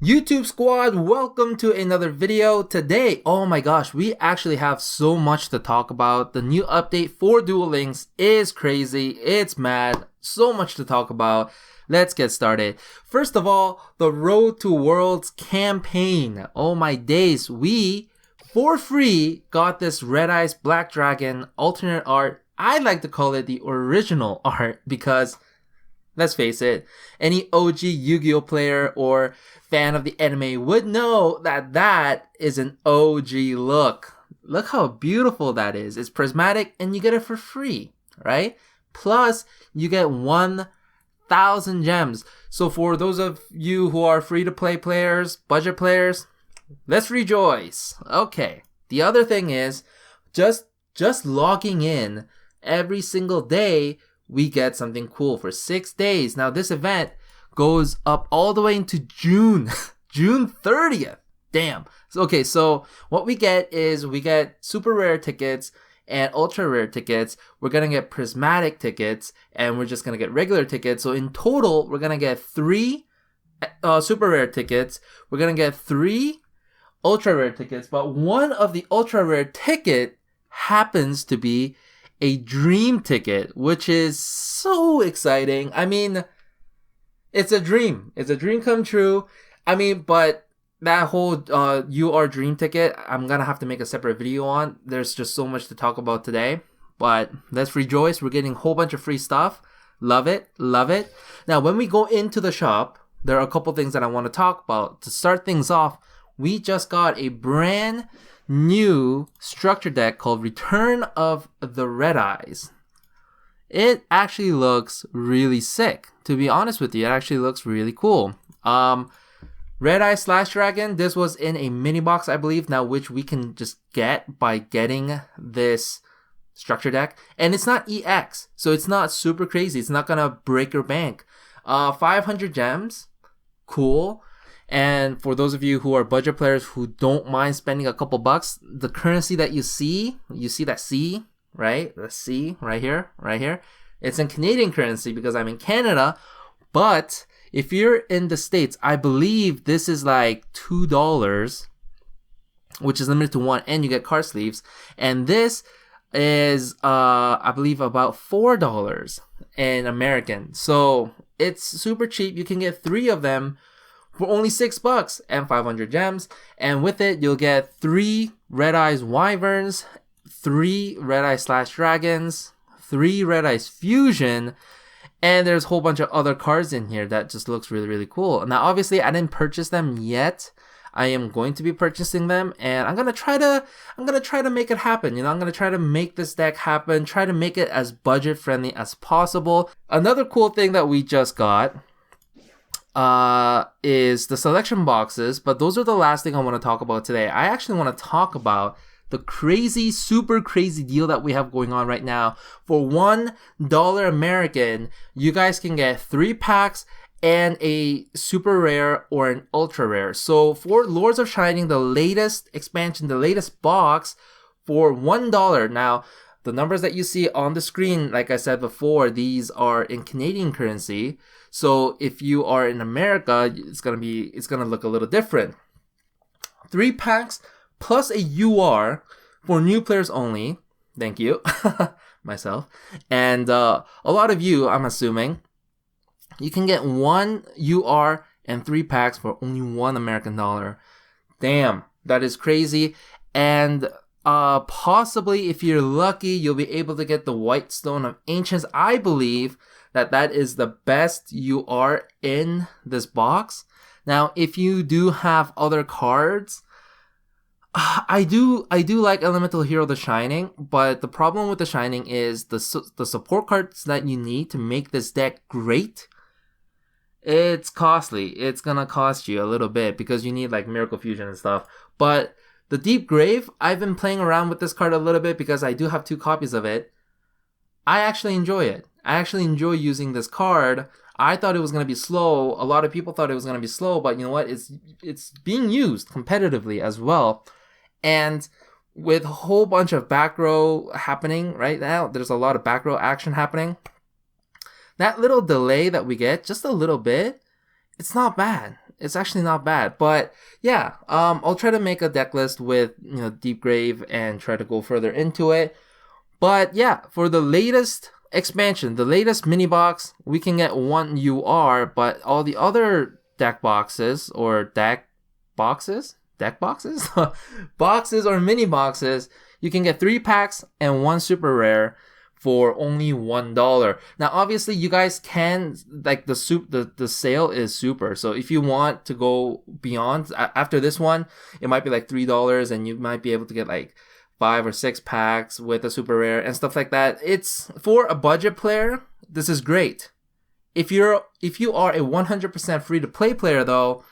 YouTube squad, welcome to another video. Today, oh my gosh, we actually have so much to talk about. The new update for Duel Links is crazy, it's mad, so much to talk about. Let's get started. First of all, the Road to Worlds campaign. Oh my days, we, for free, got this Red Eyes Black Dragon alternate art. I like to call it the original art because let's face it, any OG Yu-Gi-Oh player or fan of the anime would know that that is an OG look. Look how beautiful that is. It's prismatic and you get it for free, right? Plus, you get 1,000 gems. So for those of you who are free-to-play players, budget players, let's rejoice. Okay, the other thing is, just logging in every single day, we get something cool for 6 days. Now this event goes up all the way into June, June 30th. Damn. So what we get is we get super rare tickets and ultra rare tickets. We're gonna get prismatic tickets and we're just gonna get regular tickets. So in total, we're gonna get 3 super rare tickets. We're gonna get 3 ultra rare tickets, but one of the ultra rare ticket happens to be a dream ticket, which is so exciting. I mean, it's a dream. It's a dream come true. I mean, but that whole UR dream ticket, I'm gonna have to make a separate video on. There's just so much to talk about today. But let's rejoice. We're getting a whole bunch of free stuff. Love it. Love it. Now, when we go into the shop, there are a couple things that I want to talk about. To start things off, we just got a brand new structure deck called Return of the Red Eyes. It actually looks really sick. To be honest with you, it actually looks really cool. Red Eye slash Dragon, this was in a mini box, I believe, now which we can just get by getting this structure deck. And it's not EX, so it's not super crazy. It's not gonna break your bank. 500 gems, cool. And for those of you who are budget players who don't mind spending a couple bucks, the currency that you see that C, right? The C right here. It's in Canadian currency because I'm in Canada. But if you're in the States, I believe this is like $2, which is limited to 1, and you get card sleeves. And this is, I believe, about $4 in American. So it's super cheap. You can get 3 of them for only $6 and 500 gems, and with it you'll get 3 Red Eyes Wyverns, 3 Red Eye slash Dragons, 3 Red Eyes Fusion, and there's a whole bunch of other cards in here that just looks really, really cool. Now obviously I didn't purchase them yet. I am going to be purchasing them, and I'm gonna try to make it happen. I'm gonna try to make this deck happen, try to make it as budget friendly as possible. Another cool thing that we just got is the selection boxes, but those are the last thing I want to talk about today. I actually want to talk about the crazy, super crazy deal that we have going on right now. For $1 American, you guys can get 3 packs and a super rare or an ultra rare. So for Lords of Shining, the latest expansion, the latest box, for $1. Now, the numbers that you see on the screen, like I said before, these are in Canadian currency. So if you are in America, it's gonna look a little different. 3 packs plus a UR for new players only. Thank you, myself. And a lot of you, I'm assuming, you can get 1 UR and 3 packs for only $1 American dollar. Damn, that is crazy. And possibly, if you're lucky, you'll be able to get the White Stone of Ancients. I believe that is the best UR in this box. Now, if you do have other cards, I do like Elemental Hero The Shining, but the problem with The Shining is the support cards that you need to make this deck great. It's costly. It's gonna cost you a little bit because you need like Miracle Fusion and stuff. But the Deep Grave, I've been playing around with this card a little bit because I do have 2 copies of it. I actually enjoy it. I actually enjoy using this card. I thought it was going to be slow. A lot of people thought it was going to be slow, but you know what? It's being used competitively as well. And with a whole bunch of back row happening right now, there's a lot of back row action happening. That little delay that we get, just a little bit, it's not bad. It's actually not bad. But yeah, I'll try to make a deck list with, Deep Grave and try to go further into it. But yeah, for the latest expansion, the latest mini box, we can get 1 UR, but all the other deck boxes or deck boxes, boxes or mini boxes, you can get 3 packs and 1 super rare for only $1. Now, obviously, you guys can, like, the sale is super. So if you want to go beyond, after this one, it might be like $3 and you might be able to get like 5 or 6 packs with a super rare and stuff like that. It's for a budget player. This is great. If you are a 100% free to play player though,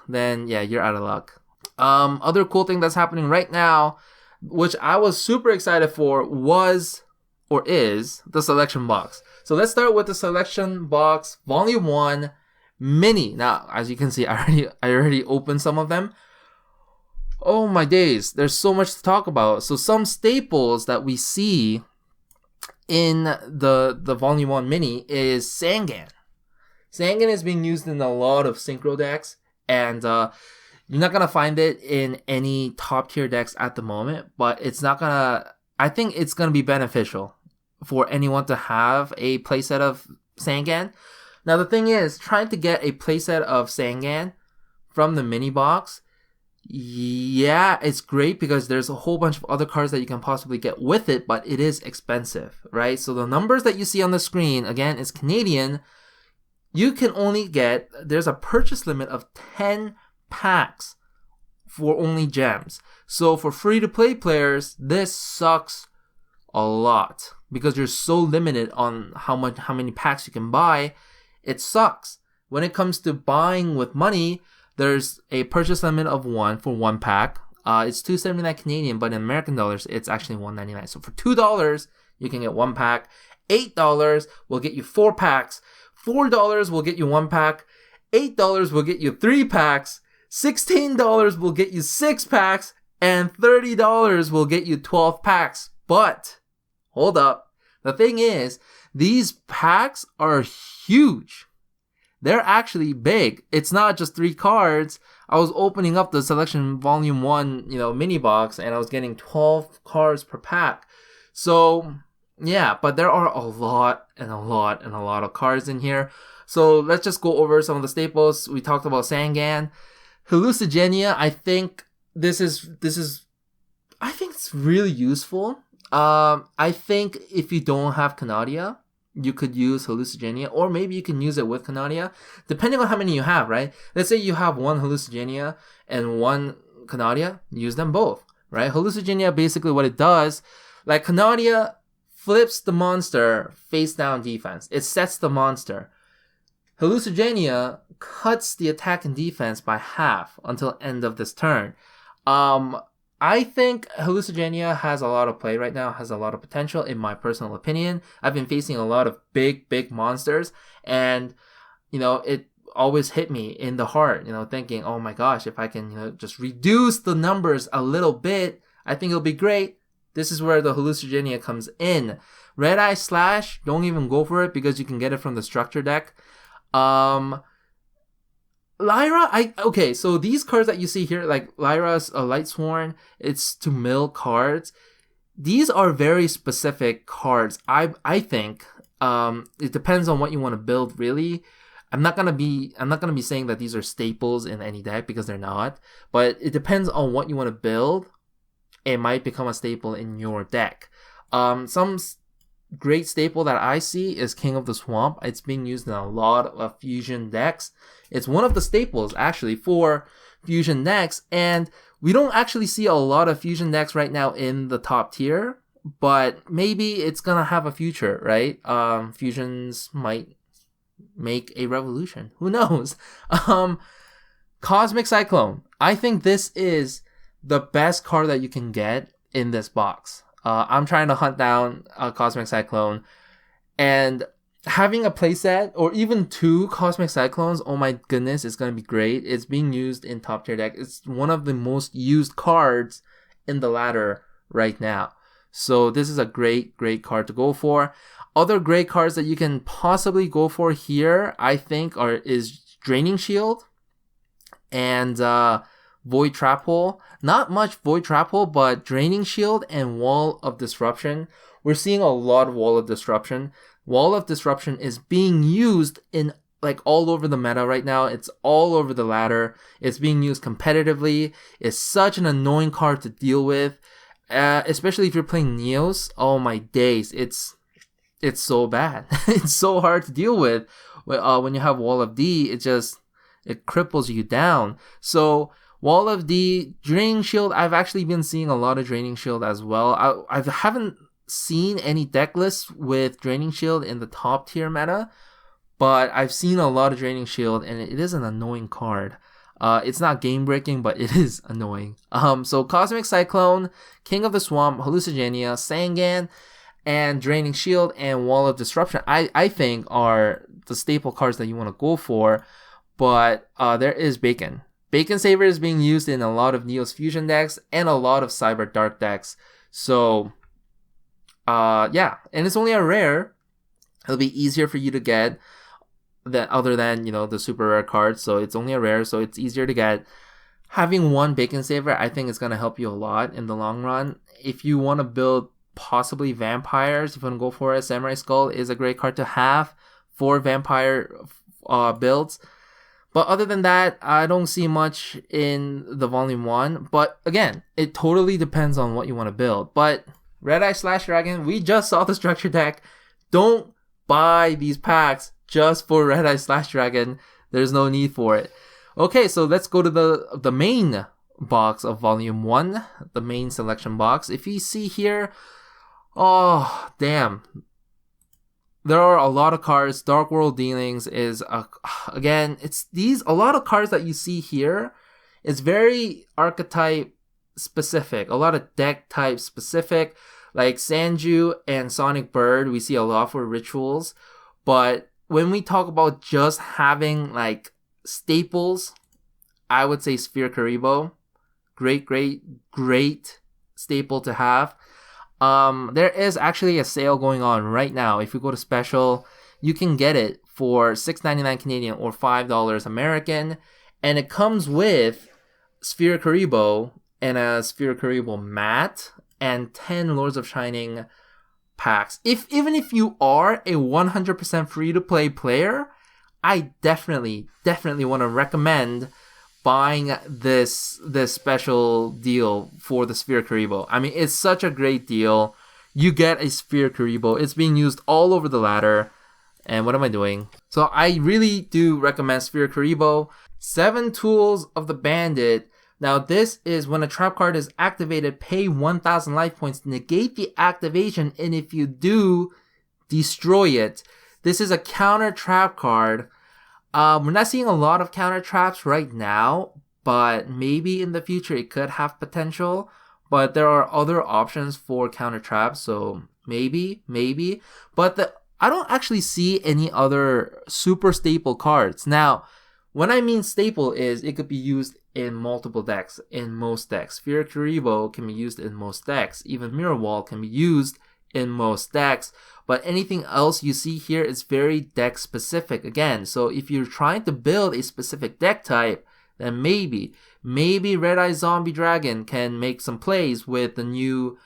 then yeah, you're out of luck. Other cool thing that's happening right now, which I was super excited for, is the selection box. So let's start with the selection box volume 1 mini. Now, as you can see, I already opened some of them. Oh my days, there's so much to talk about. So some staples that we see in the volume 1 mini is Sangan. Sangan is being used in a lot of synchro decks, and you're not gonna find it in any top tier decks at the moment, but I think it's gonna be beneficial for anyone to have a playset of Sangan. Now the thing is, trying to get a playset of Sangan from the mini box, yeah, it's great because there's a whole bunch of other cards that you can possibly get with it, but it is expensive, right? So the numbers that you see on the screen, again, is Canadian. You can only get, there's a purchase limit of 10 packs for only gems. So for free-to-play players, this sucks a lot because you're so limited on how many packs you can buy. It sucks. When it comes to buying with money, there's a purchase limit of 1 for 1 pack. It's $2.79 Canadian, but in American dollars, it's actually $1.99. So for $2, you can get 1 pack. $8 will get you 4 packs. $4 will get you 1 pack. $8 will get you 3 packs. $16 will get you 6 packs. And $30 will get you 12 packs. But, hold up. The thing is, these packs are huge. They're actually big. It's not just 3 cards. I was opening up the selection volume 1, mini box, and I was getting 12 cards per pack. So, yeah, but there are a lot of cards in here. So let's just go over some of the staples. We talked about Sangan. Hallucigenia, I think I think it's really useful. I think if you don't have Canadia, you could use Hallucigenia, or maybe you can use it with Canadia, depending on how many you have, right? Let's say you have 1 Hallucigenia and 1 Canadia, use them both, right? Hallucigenia, basically what it does, like Canadia flips the monster face down defense. It sets the monster. Hallucigenia cuts the attack and defense by half until end of this turn. I think Hallucigenia has a lot of play right now, has a lot of potential in my personal opinion. I've been facing a lot of big monsters, and, it always hit me in the heart, thinking, oh my gosh, if I can, just reduce the numbers a little bit, I think it'll be great. This is where the Hallucigenia comes in. Red Eye Slash, don't even go for it because you can get it from the structure deck. Lyra, okay, so these cards that you see here, like Lyra's Lightsworn, it's to mill cards. These are very specific cards. I think it depends on what you want to build, really. I'm not gonna be saying that these are staples in any deck because they're not, but it depends on what you want to build. It might become a staple in your deck. Some great staple that I see is King of the Swamp. It's being used in a lot of fusion decks. It's one of the staples actually for fusion decks, and we don't actually see a lot of fusion decks right now in the top tier, but maybe it's gonna have a future, right? Fusions might make a revolution. Who knows? Cosmic Cyclone. I think this is the best card that you can get in this box. I'm trying to hunt down a Cosmic Cyclone, and having a playset or even 2 Cosmic Cyclones, oh my goodness, it's going to be great. It's being used in top tier deck. It's one of the most used cards in the ladder right now. So this is a great card to go for. Other great cards that you can possibly go for here, I think, is Draining Shield and Void Trap Hole. Not much Void Trap Hole, but Draining Shield and Wall of Disruption. We're seeing a lot of Wall of Disruption. Wall of Disruption is being used in like all over the meta right now. It's all over the ladder. It's being used competitively. It's such an annoying card to deal with, especially if you're playing Neos. Oh my days, it's so bad. It's so hard to deal with. When you have Wall of D, it cripples you down. So Wall of D, Draining Shield. I've actually been seeing a lot of Draining Shield as well. I haven't seen any deck lists with Draining Shield in the top tier meta, but I've seen a lot of Draining Shield, and it is an annoying card. It's not game breaking, but it is annoying. So Cosmic Cyclone, King of the Swamp, Hallucigenia, Sangan, and Draining Shield and Wall of Disruption, I think are the staple cards that you want to go for. But there is Bacon. Bacon Saber is being used in a lot of Neos Fusion decks and a lot of Cyber Dark decks. So yeah, and it's only a rare. It'll be easier for you to get that other than, the super rare cards. So it's only a rare, so it's easier to get. Having one Bacon Saver, I think is going to help you a lot in the long run. If you want to build possibly vampires, if you want to go for it, Samurai Skull is a great card to have for vampire builds. But other than that, I don't see much in the Volume 1. But again, it totally depends on what you want to build. But Red Eye Slash Dragon, we just saw the structure deck. Don't buy these packs just for Red Eye Slash Dragon. There's no need for it. Okay, so let's go to the main box of Volume 1, the main selection box. If you see here, oh, damn. There are a lot of cards. Dark World Dealings is, again, it's a lot of cards that you see here is very archetype specific. A lot of deck type specific. Like Sanju and Sonic Bird, we see a lot for rituals. But when we talk about just having like staples, I would say Sphere Karibo. Great staple to have. There is actually a sale going on right now. If you go to special, you can get it for $6.99 Canadian or $5 American. And it comes with Sphere Karibo and a Sphere Karibo mat and 10 Lords of Shining packs. Even if you are a 100% free-to-play player, I definitely want to recommend buying this special deal for the Sphere Karibo. I mean, it's such a great deal. You get a Sphere Karibo. It's being used all over the ladder. And what am I doing? So I really do recommend Sphere Karibo. 7 Tools of the Bandit. Now this is when a trap card is activated, pay 1,000 life points to negate the activation, and if you do, destroy it. This is a counter trap card. We're not seeing a lot of counter traps right now, but maybe in the future it could have potential. But there are other options for counter traps, so maybe. But I don't actually see any other super staple cards. Now, when I mean staple is it could be used in multiple decks, in most decks. Sphere Karibo can be used in most decks. Even Mirror Wall can be used in most decks. But anything else you see here is very deck specific again. So if you're trying to build a specific deck type, then maybe Red Eye Zombie Dragon can make some plays with the new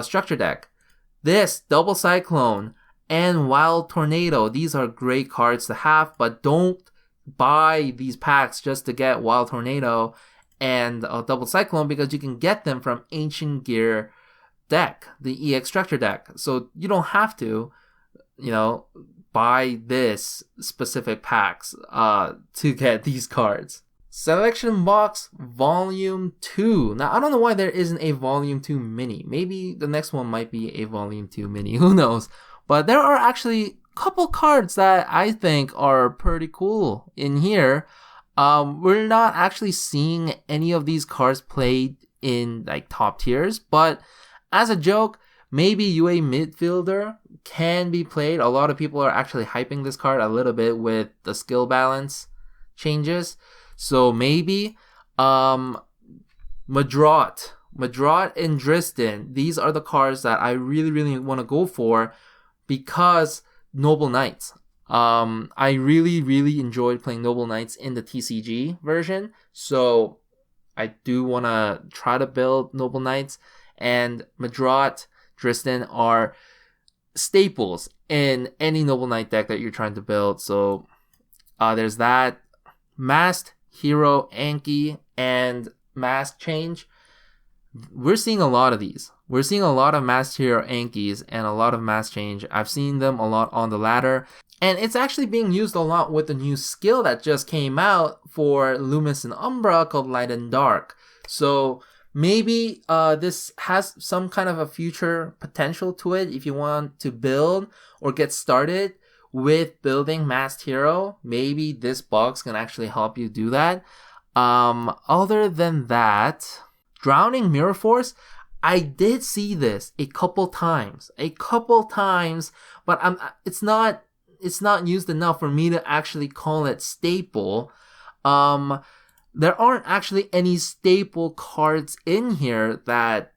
structure deck. This Double Cyclone and Wild Tornado, these are great cards to have, but don't buy these packs just to get Wild Tornado and Double Cyclone, because you can get them from Ancient Gear deck, the EX structure deck. So you don't have to, buy this specific packs to get these cards. Selection Box Volume 2. Now, I don't know why there isn't a Volume 2 mini. Maybe the next one might be a Volume 2 mini. Who knows? But there are actually a couple cards that I think are pretty cool in here. We're not actually seeing any of these cards played in like top tiers, but as a joke, maybe UA Midfielder can be played. A lot of people are actually hyping this card a little bit with the skill balance changes. So maybe Madrot and Dristan, these are the cards that I really want to go for, because Noble Knights. I really enjoyed playing Noble Knights in the TCG version, so I do want to try to build Noble Knights, and Madrot, Dristan are staples in any Noble Knight deck that you're trying to build. So there's that. Masked Hero Anki and Mask Change. We're seeing a lot of these. We're seeing a lot of Masked Hero Ankis and a lot of Mask Change. I've seen them a lot on the ladder. And it's actually being used a lot with the new skill that just came out for Loomis and Umbra called Light and Dark. So maybe this has some kind of a future potential to it if you want to build or get started with building Masked Hero. Maybe this box can actually help you do that. Other than that, Drowning Mirror Force, I did see this a couple times, but it's not used enough for me to actually call it staple. There aren't actually any staple cards in here that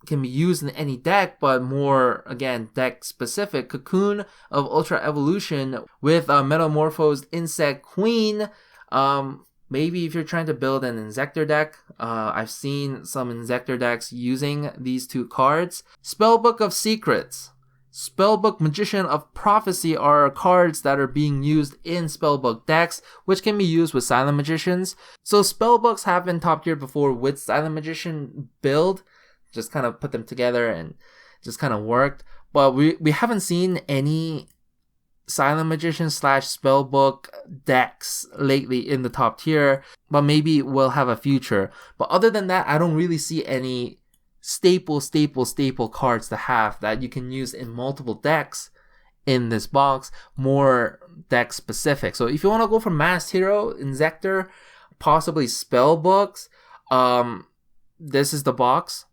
can be used in any deck, but more, again, deck specific. Cocoon of Ultra Evolution with Metamorphosed Insect Queen. Maybe if you're trying to build an Insector deck, I've seen some Insector decks using these two cards. Spellbook of Secrets, Spellbook Magician of Prophecy are cards that are being used in Spellbook decks, which can be used with Silent Magicians. So Spellbooks have been top tier before with Silent Magician build. Just kind of put them together and just kind of worked. But we haven't seen any Silent Magician / Spellbook decks lately in the top tier, but maybe we'll have a future. But other than that, I don't really see any staple cards to have that you can use in multiple decks in this box, more deck specific. So if you want to go for Masked Hero, Insector, possibly Spellbooks, this is the box.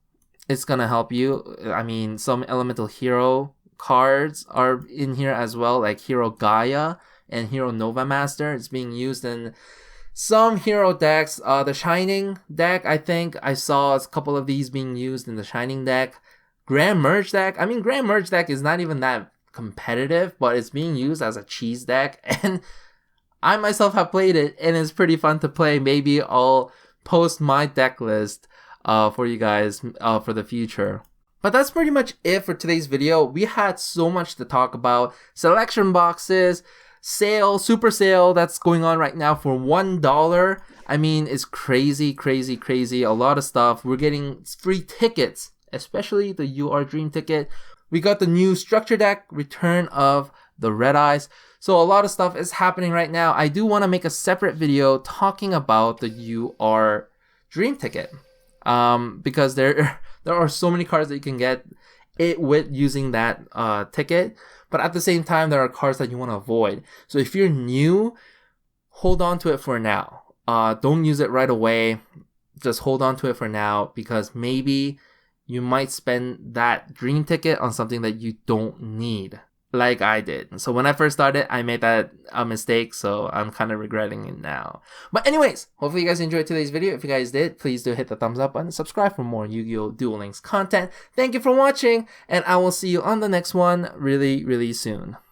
It's gonna help you. I mean, some Elemental Hero cards are in here as well, like Hero Gaia and Hero Nova Master. It's being used in some hero decks. The Shining deck, I think I saw a couple of these being used in the Shining deck. Grand Merge deck, I mean, Grand Merge deck is not even that competitive, but it's being used as a cheese deck, and I myself have played it, and it's pretty fun to play. Maybe I'll post my deck list for you guys for the future. But that's pretty much it for today's video. We had so much to talk about. Selection boxes, sale, super sale that's going on right now for $1. I mean, it's crazy. A lot of stuff. We're getting free tickets, especially the UR Dream ticket. We got the new structure deck, Return of the Red Eyes. So a lot of stuff is happening right now. I do want to make a separate video talking about the UR Dream ticket. Because there are so many cards that you can get it with using that ticket, but at the same time there are cards that you want to avoid. So if you're new, hold on to it for now. Don't use it right away. Just hold on to it for now, because maybe you might spend that dream ticket on something that you don't need, like I did. So when I first started, I made that a mistake, so I'm kind of regretting it now. But anyways, hopefully you guys enjoyed today's video. If you guys did, please do hit the thumbs up button and subscribe for more Yu-Gi-Oh! Duel Links content. Thank you for watching, and I will see you on the next one really soon.